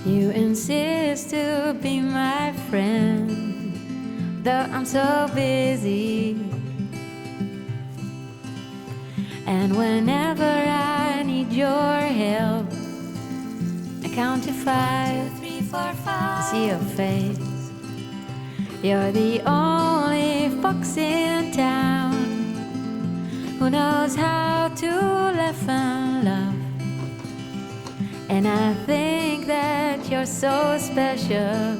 You insist to be my friend, though I'm so busy. And whenever I need your help, I count to 5, 3, 4, 5, see your face. You're the only fox in town who knows how to laugh and love. And I think that you're so special.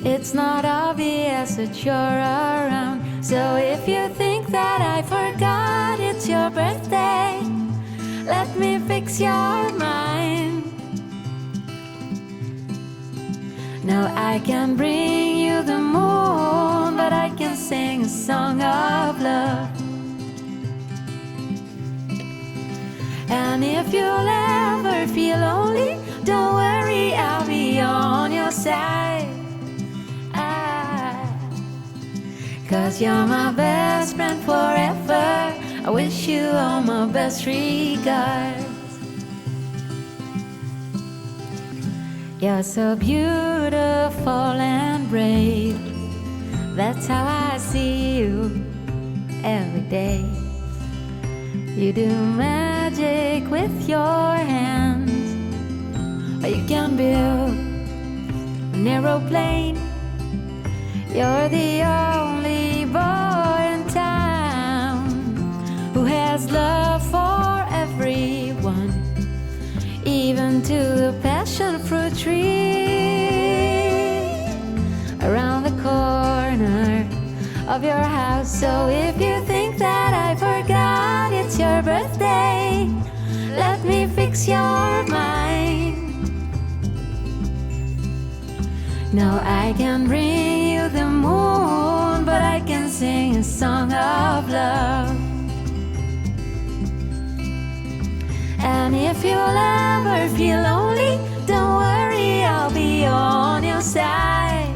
It's not obvious that you're around. So if you think that I forgot it's your birthday, let me fix your mind. No, I can bring you the moon, but I can sing a song of love. And if you'll ever feel lonely, don't worry, I'll be on your side. 'Cause you're my best friend forever. I wish you all my best regards. You're so beautiful and brave. That's how I see you every day. You do magic with your hands, or you can build an aeroplane. You're the only boy in town who has love for everyone, even to the passion fruit tree around the corner of your house. So if you think that I forgot it's your birthday, let me fix your mind. No, I can bring you the moon, but I can sing a song of love. And if you'll ever feel lonely, don't worry, I'll be on your side.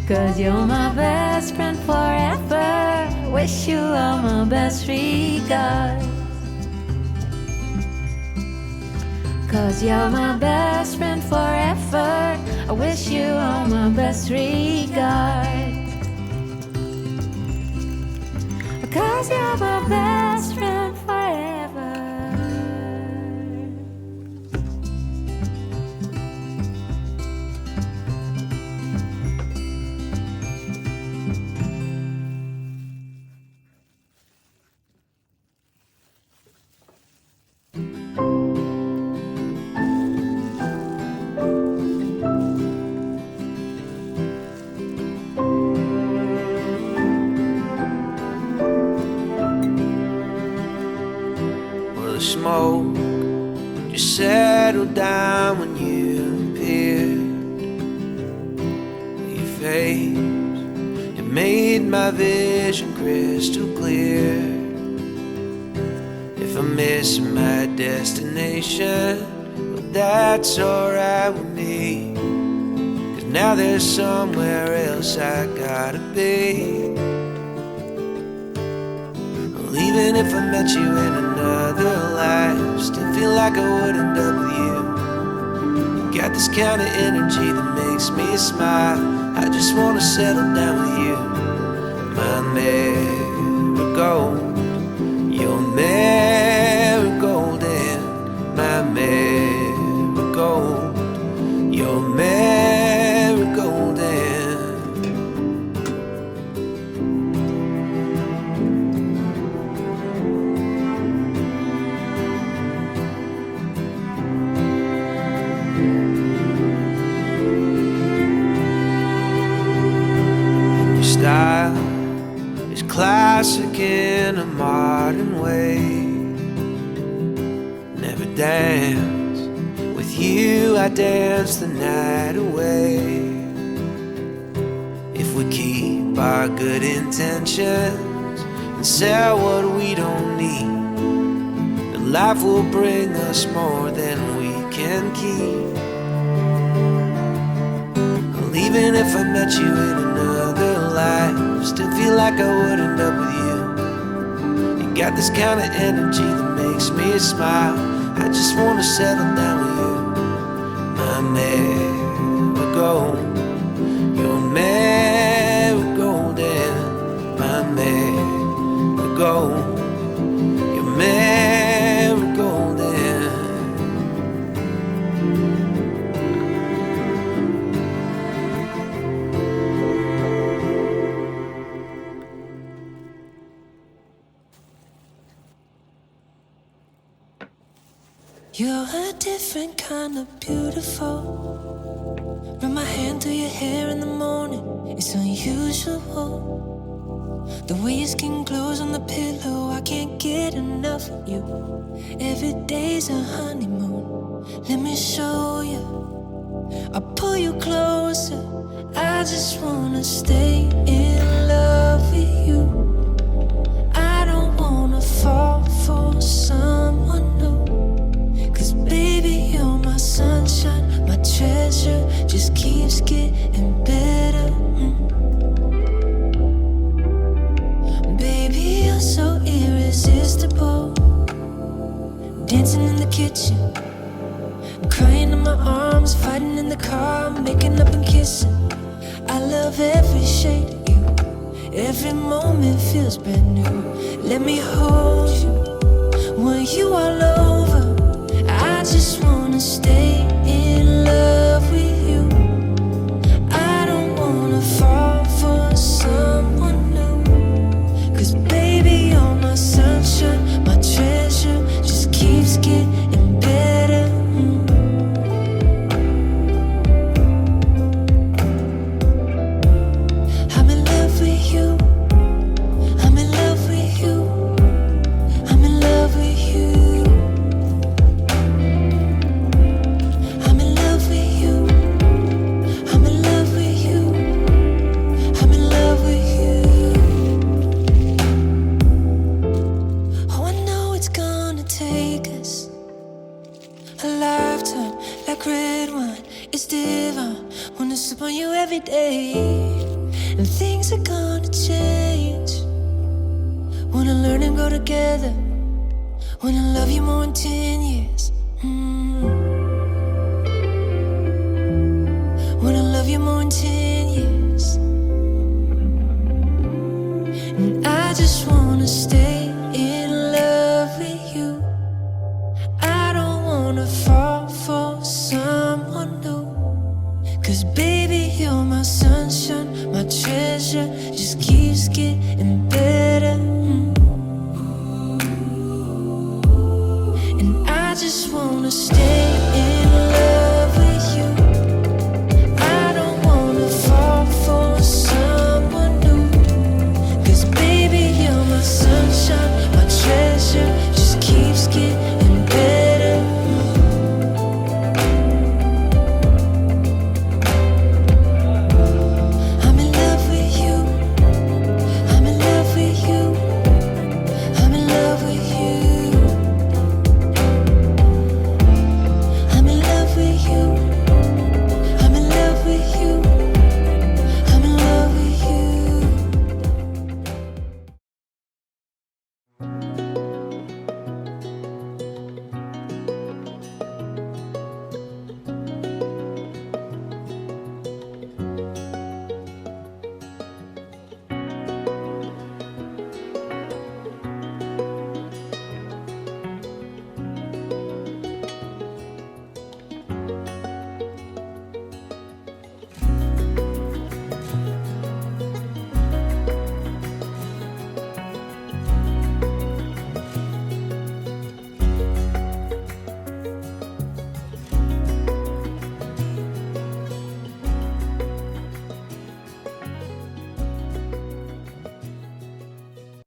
'Cause you're my best friend forever. Wish you all my best regards. 'Cause you're my best friend forever. I wish you all my best regards. 'Cause you're my best friend forever. The smoke just settled down when you appeared. Your face, it made my vision crystal clear. If I'm missing my destination, well, that's alright with me. 'Cause now there's somewhere else I gotta be. Even if I met you in another life, still feel like I would end up with you. You got this kind of energy that makes me smile. I just wanna settle down with you. My marigold, your marigold, and my marigold, your marigold, and style is classic in a modern way. Never dance with you, I dance the night away. If we keep our good intentions and sell what we don't need, then life will bring us more than we can keep. Well, even if I met you in another life, still feel like I would end up with you. You got this kind of energy that makes me smile. I I just wanna settle down with you. My marigold, your marigold, and my marigold, your marigold, and you're a different kind of beautiful. Run my hand through your hair in the morning, it's unusual. The way your skin glows on the pillow, I can't get enough of you. Every day's a honeymoon, let me show you. I'll pull you closer, I just wanna stay in love with you. I don't wanna fall for someone new. Baby, you're my sunshine, my treasure, just keeps getting better. Baby, you're so irresistible. Dancing in the kitchen, crying in my arms, fighting in the car, making up and kissing. I love every shade of you, every moment feels brand new. Let me hold you, want you all over. I just wanna stay in love with you. I don't wanna fall for someone new. 'Cause baby, you're my sunshine, my treasure, just keeps getting better. I'm in love with you. I'm in love with you. I'm in love with you. Red wine, it's divine. Wanna sip on you every day, and things are gonna change. Wanna learn and grow together. Wanna love you more in 10 years. Wanna love you more in 10 years. And I just wanna stay in love with you. I don't wanna fall for someone new. 'Cause baby, you're my sunshine, my treasure, just keeps getting better. And I just wanna stay